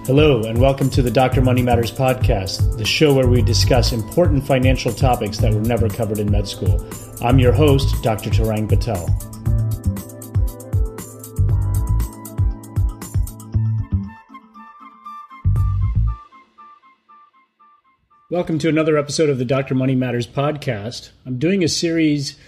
Hello, and welcome to the Dr. Money Matters podcast, the show where we discuss important financial topics that were never covered in med school. I'm your host, Dr. Tarang Patel. Welcome to another episode of the Dr. Money Matters podcast. I'm doing a series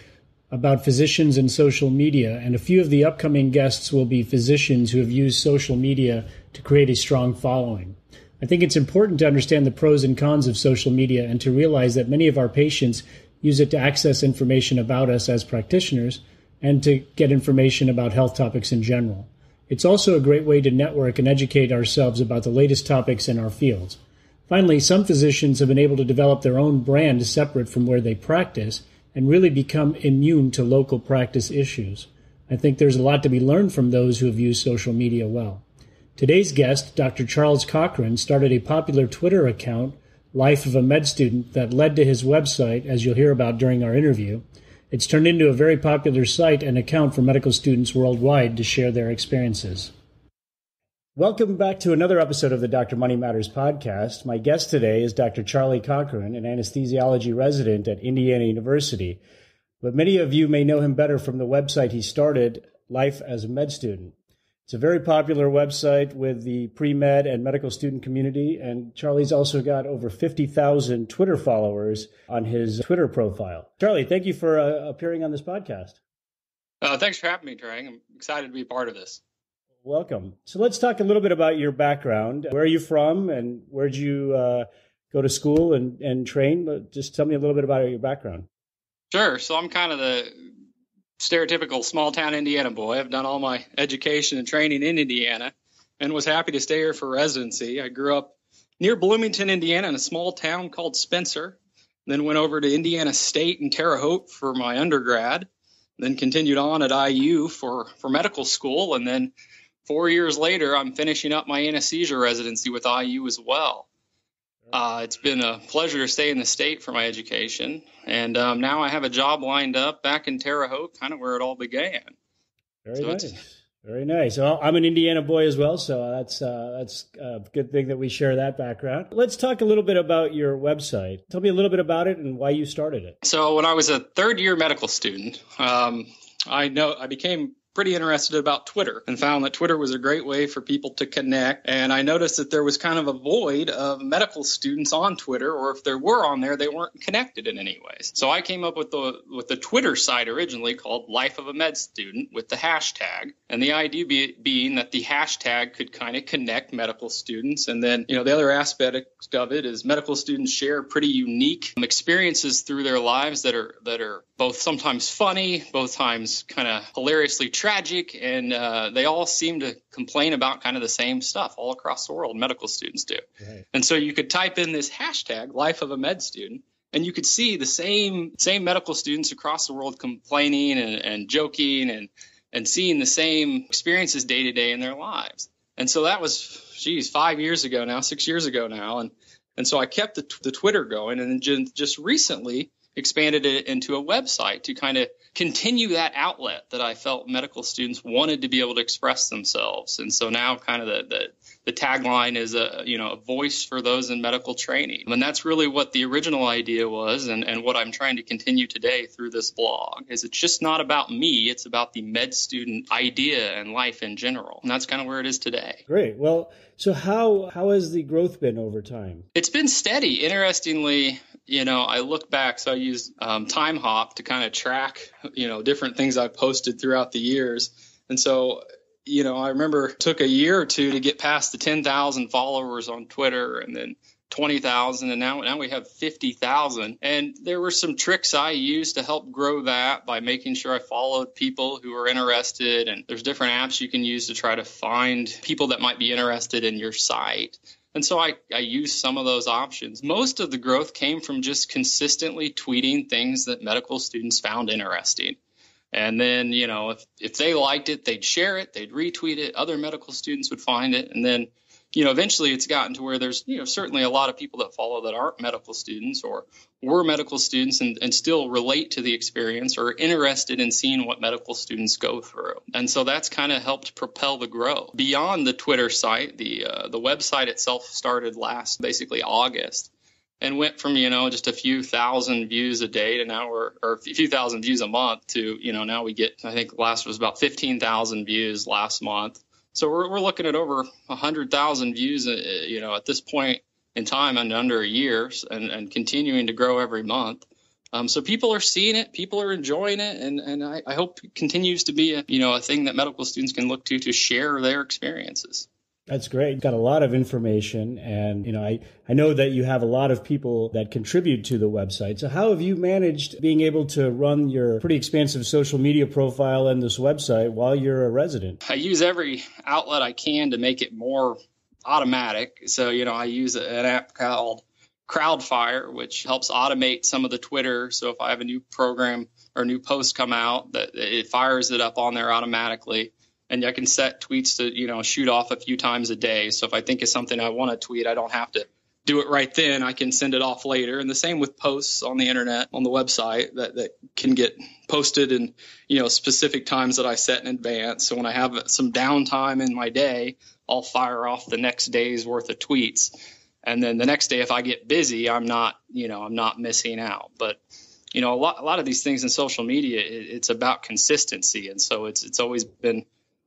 about physicians and social media, and a few of the upcoming guests will be physicians who have used social media to create a strong following. I think it's important to understand the pros and cons of social media and to realize that many of our patients use it to access information about us as practitioners and to get information about health topics in general. It's also a great way to network and educate ourselves about the latest topics in our fields. Finally, some physicians have been able to develop their own brand separate from where they practice and really become immune to local practice issues. I think there's a lot to be learned from those who have used social media well. Today's guest, Dr. Charles Cochran, started a popular Twitter account, Life of a Med Student, that led to his website, as you'll hear about during our interview. It's turned into a very popular site and account for medical students worldwide to share their experiences. Welcome back to another episode of the Dr. Money Matters podcast. My guest today is Dr. Charlie Cochran, an anesthesiology resident at Indiana University. But many of you may know him better from the website he started, Life as a Med Student. It's a very popular website with the pre-med and medical student community, and Charlie's also got over 50,000 Twitter followers on his Twitter profile. Charlie, thank you for appearing on this podcast. Thanks for having me, Trang. I'm excited to be a part of this. Welcome. So let's talk a little bit about your background. Where are you from, and where did you go to school and train? Just tell me a little bit about your background. Sure. So I'm kind of the stereotypical small-town Indiana boy. I've done all my education and training in Indiana and was happy to stay here for residency. I grew up near Bloomington, Indiana, in a small town called Spencer, then went over to Indiana State in Terre Haute for my undergrad, then continued on at IU for medical school, and then 4 years later, I'm finishing up my anesthesia residency with IU as well. It's been a pleasure to stay in the state for my education, and now I have a job lined up back in Terre Haute, kind of where it all began. Very nice. Well, I'm an Indiana boy as well, so that's a good thing that we share that background. Let's talk a little bit about your website. Tell me a little bit about it and why you started it. So when I was a third-year medical student, I became pretty interested about Twitter and found that Twitter was a great way for people to connect. And I noticed that there was kind of a void of medical students on Twitter, or if there were on there, they weren't connected in any ways. So I came up with the Twitter site originally called Life of a Med Student with the hashtag. And the idea being that the hashtag could kind of connect medical students. And then, the other aspect of it is medical students share pretty unique experiences through their lives that are both sometimes funny, both times kind of hilariously tragic, and they all seem to complain about kind of the same stuff all across the world. Medical students do. Right. And so you could type in this hashtag, Life of a Med Student, and you could see the same medical students across the world complaining and joking and seeing the same experiences day to day in their lives. And so that was, 6 years ago now. And so I kept the Twitter going, and then just recently expanded it into a website to kind of continue that outlet that I felt medical students wanted to be able to express themselves. And so now kind of the tagline is a voice for those in medical training. And that's really what the original idea was, and what I'm trying to continue today through this blog is it's just not about me, it's about the med student idea and life in general. And that's kind of where it is today. Great. Well, so how has the growth been over time? It's been steady. Interestingly, I look back, so I use Time Hop to kind of track, different things I've posted throughout the years. And so, I remember it took a year or two to get past the 10,000 followers on Twitter, and then 20,000, and now we have 50,000. And there were some tricks I used to help grow that by making sure I followed people who were interested. And there's different apps you can use to try to find people that might be interested in your site. And so I used some of those options. Most of the growth came from just consistently tweeting things that medical students found interesting. And then, if they liked it, they'd share it, they'd retweet it, other medical students would find it. And then, eventually it's gotten to where there's, certainly a lot of people that follow that aren't medical students or were medical students and still relate to the experience or are interested in seeing what medical students go through. And so that's kind of helped propel the growth. Beyond the Twitter site, the website itself started last basically August and went from, just a few thousand views a day to now or a few thousand views a month to, now we get, I think last was about 15,000 views last month. So we're looking at over 100,000 views, at this point in time and under a year and continuing to grow every month. So people are seeing it, people are enjoying it, and I hope it continues to be a thing that medical students can look to share their experiences. That's great. Got a lot of information, and I know that you have a lot of people that contribute to the website. So how have you managed being able to run your pretty expansive social media profile and this website while you're a resident? I use every outlet I can to make it more automatic. So, I use an app called Crowdfire, which helps automate some of the Twitter. So if I have a new program or new post come out, that it fires it up on there automatically. And I can set tweets to, shoot off a few times a day. So if I think of something I want to tweet, I don't have to do it right then. I can send it off later. And the same with posts on the internet, on the website that can get posted in, specific times that I set in advance. So when I have some downtime in my day, I'll fire off the next day's worth of tweets. And then the next day, if I get busy, I'm not missing out. But, a lot of these things in social media, it's about consistency. And so it's always been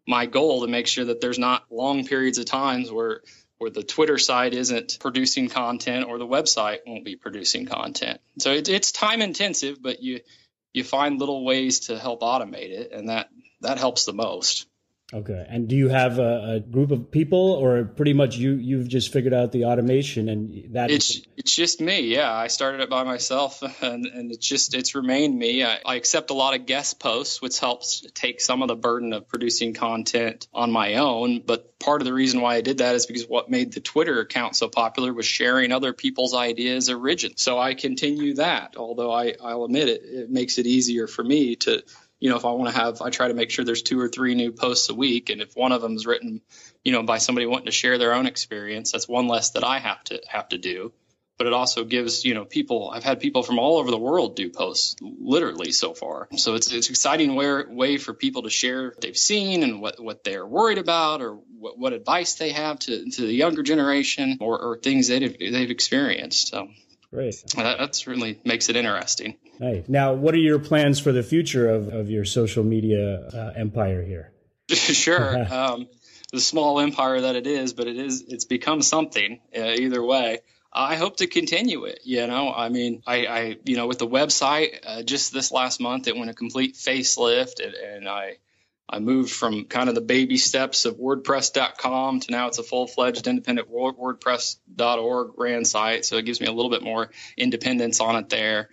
my goal to make sure that there's not long periods of times where the Twitter site isn't producing content or the website won't be producing content. So it's time intensive, but you find little ways to help automate it, and that helps the most. Okay. And do you have a group of people, or pretty much you've just figured out the automation and that? It's just me. Yeah. I started it by myself and it's remained me. I accept a lot of guest posts, which helps take some of the burden of producing content on my own. But part of the reason why I did that is because what made the Twitter account so popular was sharing other people's ideas originally. So I continue that, although I'll admit it makes it easier for me to, if I try to make sure there's 2 or 3 new posts a week. And if one of them is written, by somebody wanting to share their own experience, that's one less that I have to do. But it also gives, I've had people from all over the world do posts literally so far. So it's an exciting way for people to share what they've seen and what they're worried about or what advice they have to the younger generation or things they've experienced. So. Great. That certainly makes it interesting. Right. Now, what are your plans for the future of your social media empire here? Sure. The small empire that it is, but it's become something either way. I hope to continue it. I with the website, just this last month, it went a complete facelift and I moved from kind of the baby steps of WordPress.com to now it's a full-fledged independent WordPress.org ran site. So it gives me a little bit more independence on it there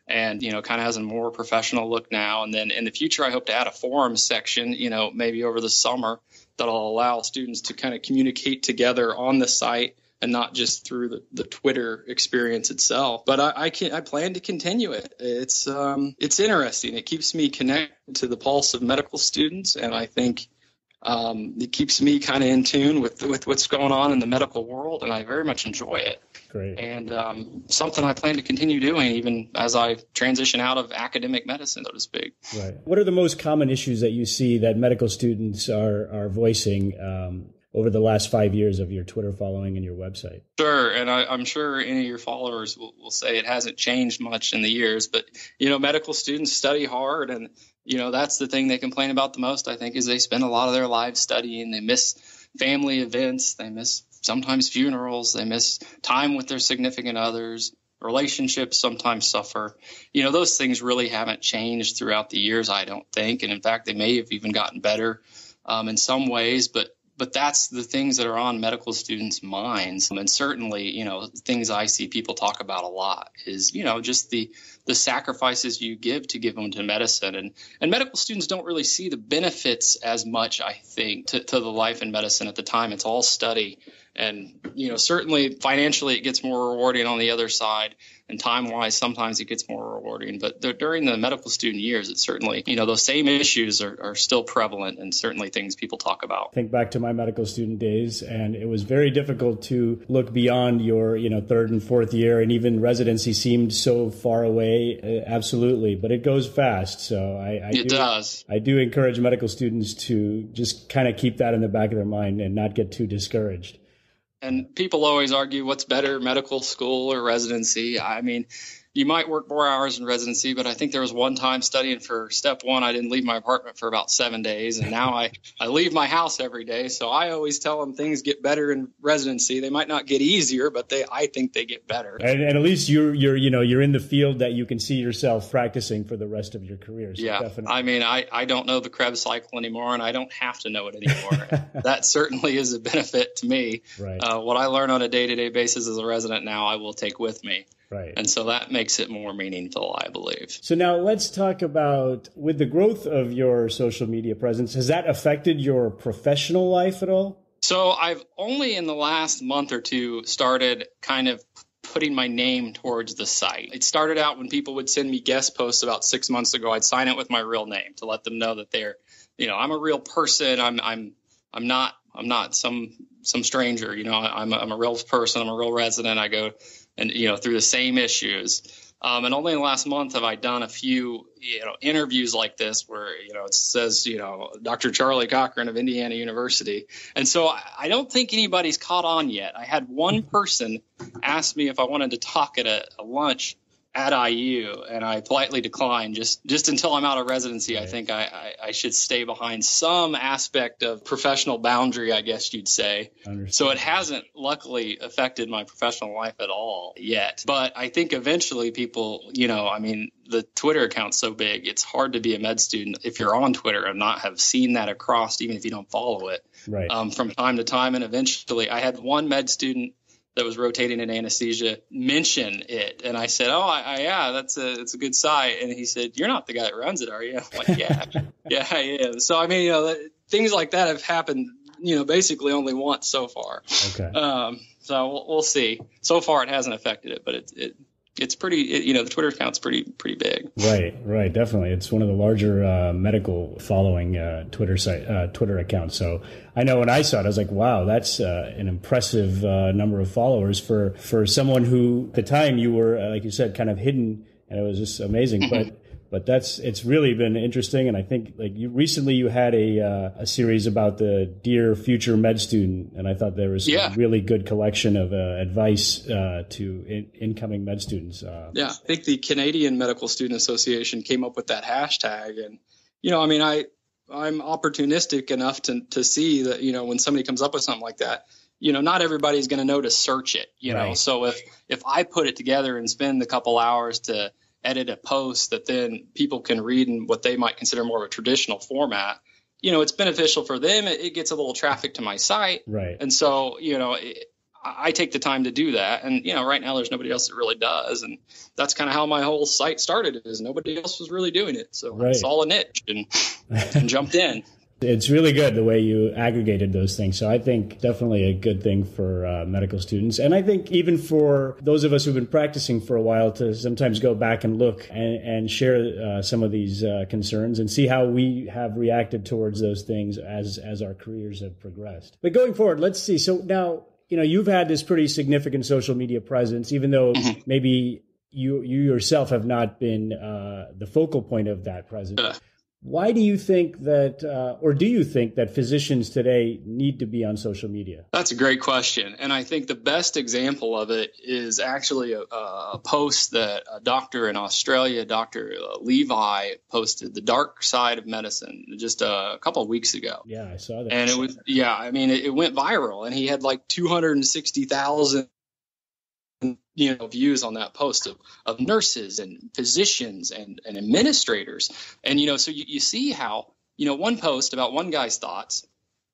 and, kind of has a more professional look now. And then in the future, I hope to add a forums section, maybe over the summer that'll allow students to kind of communicate together on the site and not just through the Twitter experience itself. But I plan to continue it. It's interesting. It keeps me connected to the pulse of medical students, and I think it keeps me kind of in tune with what's going on in the medical world, and I very much enjoy it. Great. And something I plan to continue doing even as I transition out of academic medicine, so to speak. Right. What are the most common issues that you see that medical students are voicing over the last 5 years of your Twitter following and your website? Sure. And I'm sure any of your followers will say it hasn't changed much in the years, but, medical students study hard. And, that's the thing they complain about the most, I think, is they spend a lot of their lives studying. They miss family events. They miss sometimes funerals. They miss time with their significant others. Relationships sometimes suffer. Those things really haven't changed throughout the years, I don't think. And in fact, they may have even gotten better in some ways, but that's the things that are on medical students' minds. And certainly, things I see people talk about a lot is, just the the sacrifices you give to them to medicine. And medical students don't really see the benefits as much, I think, to the life in medicine at the time. It's all study. And, certainly financially it gets more rewarding on the other side. And time-wise, sometimes it gets more rewarding. But during the medical student years, it's certainly, those same issues are still prevalent and certainly things people talk about. Think back to my medical student days, and it was very difficult to look beyond your, third and fourth year, and even residency seemed so far away. Absolutely. But it goes fast. So it does. I do encourage medical students to just kind of keep that in the back of their mind and not get too discouraged. And people always argue what's better, medical school or residency. I mean, you might work more hours in residency, but I think there was one time studying for step one, I didn't leave my apartment for about 7 days. And now I leave my house every day. So I always tell them things get better in residency. They might not get easier, but I think they get better. And at least you're in the field that you can see yourself practicing for the rest of your career. So yeah. Definitely. I mean, I don't know the Krebs cycle anymore, and I don't have to know it anymore. That certainly is a benefit to me. Right. What I learn on a day-to-day basis as a resident now, I will take with me. Right. And so that makes it more meaningful, I believe. So now let's talk about, with the growth of your social media presence, has that affected your professional life at all? So I've only in the last month or two started kind of putting my name towards the site. It started out when people would send me guest posts about 6 months ago. I'd sign it with my real name to let them know that they're, I'm a real person. I'm not some stranger. I'm a real person. I'm a real resident. I go and through the same issues. And only in the last month have I done a few interviews like this where it says Dr. Charlie Cochran of Indiana University. And so I don't think anybody's caught on yet. I had one person ask me if I wanted to talk at a lunch at IU, and I politely declined just until I'm out of residency. Right. I think I should stay behind some aspect of professional boundary, I guess you'd say. So it hasn't luckily affected my professional life at all yet. But I think eventually people, the Twitter account's so big, it's hard to be a med student if you're on Twitter and not have seen that across, even if you don't follow it. Right. From time to time. And eventually I had one med student that was rotating in anesthesia mention it. And I said, yeah, it's a good site. And he said, you're not the guy that runs it, are you? I'm like, yeah, yeah, I am. So, things like that have happened, basically only once so far. Okay. So we'll see. So far it hasn't affected it, but it's pretty, the Twitter account's pretty big. Right. Definitely. It's one of the larger medical following Twitter accounts. So I know when I saw it, I was like, wow, that's an impressive number of followers for someone who at the time you were, like you said, kind of hidden, and it was just amazing. But it's really been interesting. And I think you had a series about the Dear Future Med Student. And I thought there was a really good collection of advice to incoming med students. I think the Canadian Medical Student Association came up with that hashtag. And, I'm opportunistic enough to see that, when somebody comes up with something like that, not everybody's going to know to search it, know. So if I put it together and spend a couple hours to edit a post that then people can read in what they might consider more of a traditional format, it's beneficial for them. It gets a little traffic to my site. Right. And so, I take the time to do that. And, right now there's nobody else that really does. And that's kind of how my whole site started, is nobody else was really doing it. So I saw a niche and jumped in. It's really good the way you aggregated those things. So I think definitely a good thing for medical students. And I think even for those of us who've been practicing for a while to sometimes go back and look and share some of these concerns and see how we have reacted towards those things as our careers have progressed. But going forward, let's see. So now, you've had this pretty significant social media presence, even though maybe you yourself have not been the focal point of that presence. Why do you think that, or do you think that physicians today need to be on social media? That's a great question. And I think the best example of it is actually a post that a doctor in Australia, Dr. Levi, posted, The Dark Side of Medicine, just a couple of weeks ago. Yeah, I saw that. And it was, it went viral, and he had like 260,000 views on that post of nurses and physicians and administrators. And, so you see how, one post about one guy's thoughts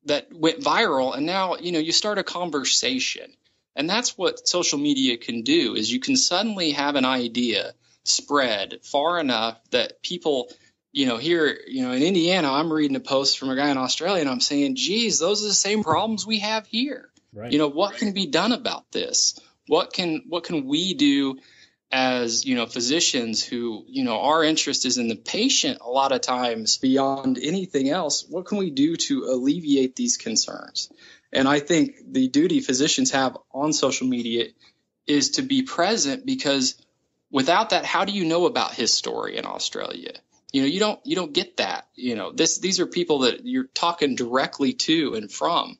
that went viral, and now, you start a conversation. And that's what social media can do, is you can suddenly have an idea spread far enough that people, here, in Indiana, I'm reading a post from a guy in Australia, and I'm saying, geez, those are the same problems we have here. Right. What can be done about this? What can we do as, physicians who, our interest is in the patient a lot of times beyond anything else? What can we do to alleviate these concerns? And I think the duty physicians have on social media is to be present, because without that, how do you know about his story in Australia? You don't get that. These are people that you're talking directly to and from.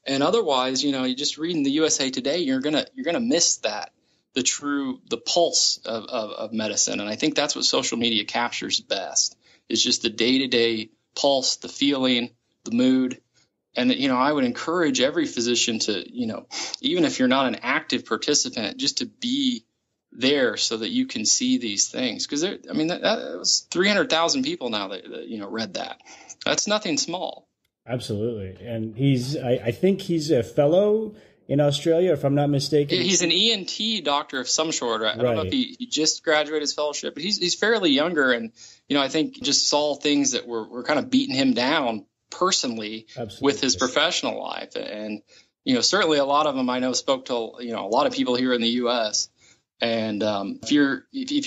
And otherwise, you just reading the USA Today, you're gonna miss that, the pulse of medicine. And I think that's what social media captures best. It's just the day-to-day pulse, the feeling, the mood. And I would encourage every physician to, even if you're not an active participant, just to be there so that you can see these things. Because that was 300,000 people now that read that. That's nothing small. Absolutely. And I think he's a fellow in Australia, if I'm not mistaken. He's an ENT doctor of some sort. I don't know if he just graduated his fellowship, but he's fairly younger. And, I think just saw things that were kind of beating him down personally. Absolutely. With his professional life. And, certainly a lot of them I know spoke to, a lot of people here in the U.S. And if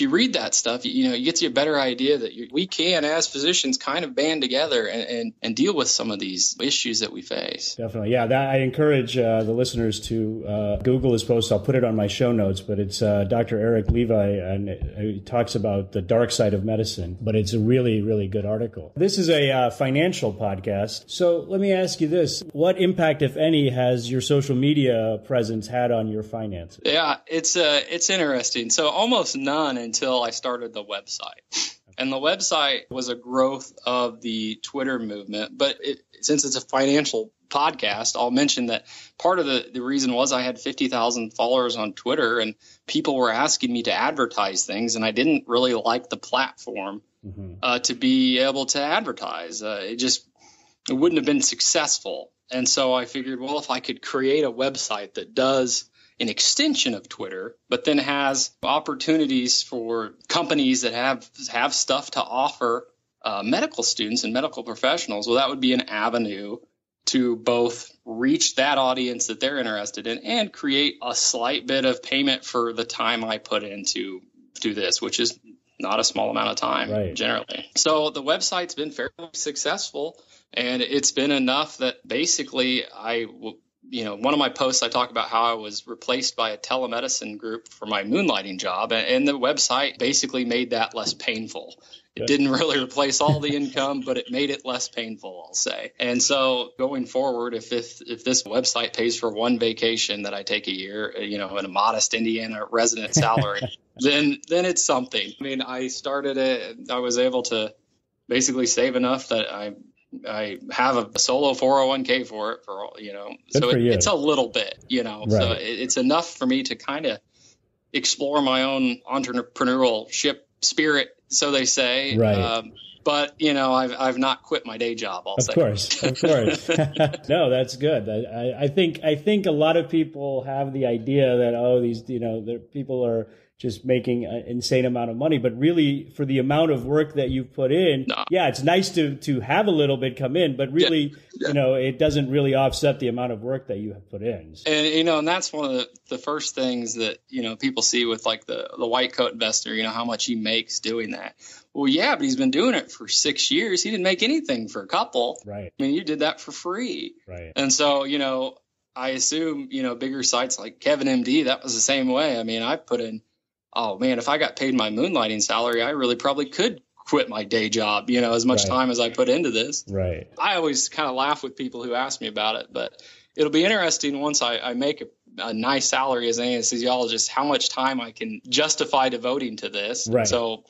you read that stuff, it gets you a better idea that we can, as physicians, kind of band together and deal with some of these issues that we face. Definitely. Yeah, I encourage the listeners to Google his post. I'll put it on my show notes, but it's Dr. Eric Levi, and he talks about the dark side of medicine, but it's a really, really good article. This is a financial podcast. So let me ask you this. What impact, if any, has your social media presence had on your finances? Yeah, it's interesting. So almost none until I started the website. And the website was a growth of the Twitter movement. But since it's a financial podcast, I'll mention that part of the reason was I had 50,000 followers on Twitter, and people were asking me to advertise things, and I didn't really like the platform to be able to advertise. It wouldn't have been successful. And so I figured, well, if I could create a website that does an extension of Twitter, but then has opportunities for companies that have stuff to offer medical students and medical professionals, well, that would be an avenue to both reach that audience that they're interested in and create a slight bit of payment for the time I put into this, which is not a small amount of time generally. So the website's been fairly successful, and it's been enough that basically one of my posts, I talk about how I was replaced by a telemedicine group for my moonlighting job, and the website basically made that less painful. It didn't really replace all the income, but it made it less painful, I'll say. And so going forward, if this website pays for one vacation that I take a year, in a modest Indiana resident salary, then it's something. I mean, I started it, I was able to basically save enough that I have a solo 401k for it, so it's a little bit, so it's enough for me to kind of explore my own entrepreneurship spirit, so they say. But, I've not quit my day job, I'll say. Of course. No, that's good. I think a lot of people have the idea that, these, people are just making an insane amount of money, but really for the amount of work that you've put in, it's nice to have a little bit come in, but really, it doesn't really offset the amount of work that you have put in. And, and that's one of the first things that, people see with like the white coat investor, how much he makes doing that. Well, yeah, but he's been doing it for 6 years. He didn't make anything for a couple. Right. I mean, you did that for free. Right. And so, I assume, bigger sites like Kevin MD, that was the same way. I mean, I put in, oh man, if I got paid my moonlighting salary, I really probably could quit my day job, as much time as I put into this. Right. I always kind of laugh with people who ask me about it, but it'll be interesting once I make a nice salary as an anesthesiologist, how much time I can justify devoting to this. Right. So,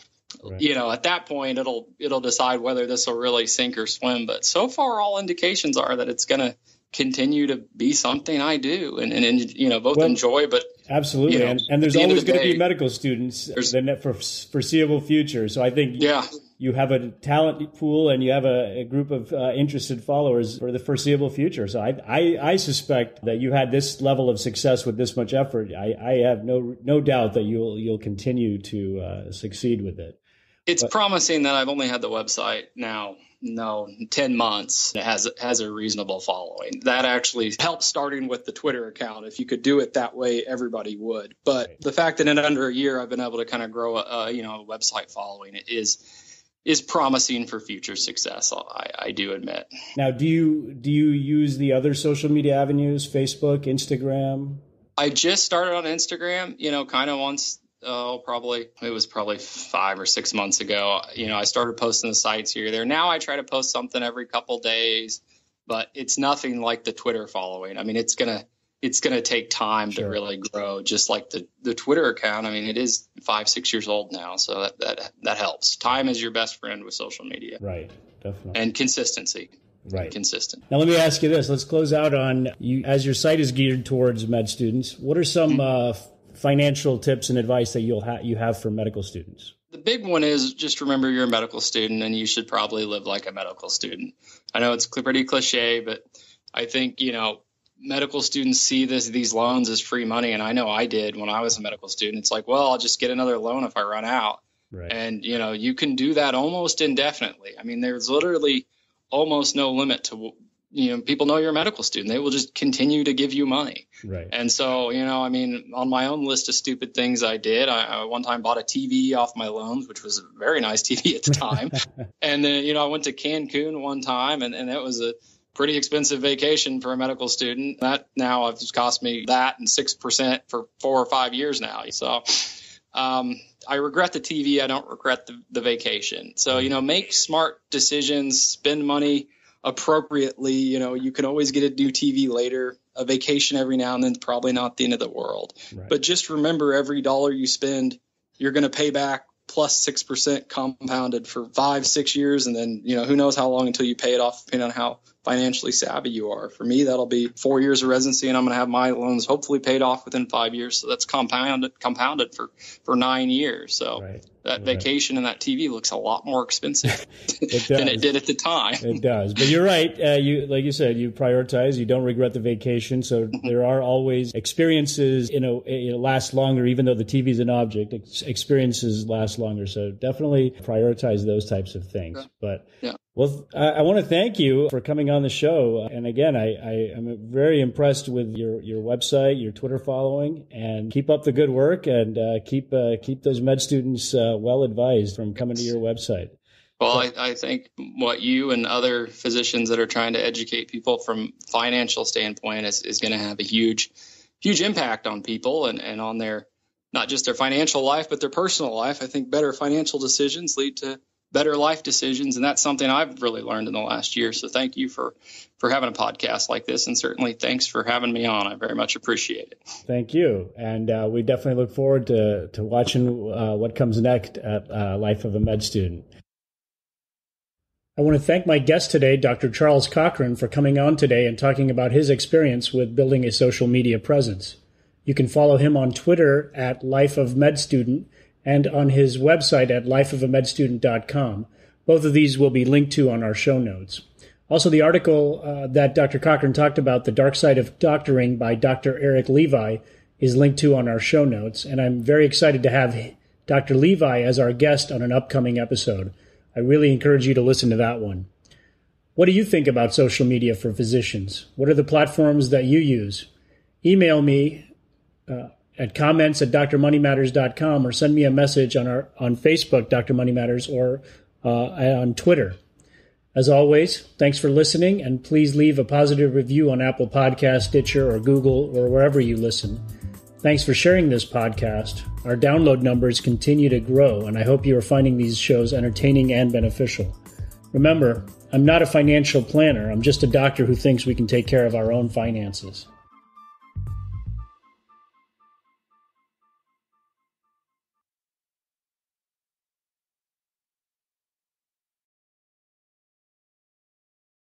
at that point, it'll decide whether this will really sink or swim. But so far, all indications are that it's going to continue to be something I do and both enjoy, but absolutely. And there's always going to be medical students in the foreseeable future. So I think you have a talent pool and you have a group of interested followers for the foreseeable future. So I suspect that you had this level of success with this much effort. I have no doubt that you'll continue to succeed with it. It's promising that I've only had the website now 10 months. It has a reasonable following. That actually helps starting with the Twitter account. If you could do it that way, everybody would. But right. The fact that in under a year I've been able to kind of grow a website following is promising for future success. I do admit. Now, do you use the other social media avenues, Facebook, Instagram? I just started on Instagram, kind of once. It was probably 5 or 6 months ago. I started posting the sites here or there. Now I try to post something every couple days, but it's nothing like the Twitter following. I mean, it's gonna take time to really grow, just like the Twitter account. I mean, it is 5-6 years old now, so that helps. Time is your best friend with social media. Right, definitely. And consistency. Right. Consistent. Now, let me ask you this. Let's close out on you. As your site is geared towards med students, what are some financial tips and advice that you have for medical students? The big one is just remember you're a medical student and you should probably live like a medical student. I know it's pretty cliche, but I think, medical students see these loans as free money. And I know I did when I was a medical student. It's like, well, I'll just get another loan if I run out. Right. And, you can do that almost indefinitely. I mean, there's literally almost no limit to people know you're a medical student. They will just continue to give you money. Right. And so, on my own list of stupid things I did, I one time bought a TV off my loans, which was a very nice TV at the time. And then, I went to Cancun one time and that was a pretty expensive vacation for a medical student. That now has cost me that and 6% for 4 or 5 years now. So, I regret the TV. I don't regret the vacation. So, make smart decisions, spend money appropriately. You can always get a new TV later. A vacation every now and then is probably not the end of the world. Right. But just remember, every dollar you spend, you're going to pay back plus 6% compounded for 5-6 years. And then, who knows how long until you pay it off, depending on how financially savvy you are. For me, that'll be 4 years of residency, and I'm going to have my loans hopefully paid off within 5 years. So that's compounded for 9 years. So that vacation and that TV looks a lot more expensive than it did at the time. It does. But you're right. Like you said, you prioritize. You don't regret the vacation. So there are always experiences, last longer, even though the TV is an object. Experiences last longer. So definitely prioritize those types of things. Yeah. But well, I want to thank you for coming on the show. And again, I am very impressed with your website, your Twitter following, and keep up the good work and keep those med students well advised from coming to your website. Well, I think what you and other physicians that are trying to educate people from financial standpoint is going to have a huge impact on people and on their, not just their financial life, but their personal life. I think better financial decisions lead to better life decisions. And that's something I've really learned in the last year. So thank you for having a podcast like this. And certainly thanks for having me on. I very much appreciate it. Thank you. And we definitely look forward to watching what comes next at Life of a Med Student. I want to thank my guest today, Dr. Charles Cochran, for coming on today and talking about his experience with building a social media presence. You can follow him on Twitter at Life of Med Student and on his website at lifeofamedstudent.com. Both of these will be linked to on our show notes. Also, the article that Dr. Cochran talked about, The Dark Side of Doctoring by Dr. Eric Levi, is linked to on our show notes. And I'm very excited to have Dr. Levi as our guest on an upcoming episode. I really encourage you to listen to that one. What do you think about social media for physicians? What are the platforms that you use? Email me at comments@drmoneymatters.com or send me a message on Facebook, Dr. Money Matters, or on Twitter. As always, thanks for listening, and please leave a positive review on Apple Podcasts, Stitcher, or Google, or wherever you listen. Thanks for sharing this podcast. Our download numbers continue to grow, and I hope you are finding these shows entertaining and beneficial. Remember, I'm not a financial planner. I'm just a doctor who thinks we can take care of our own finances.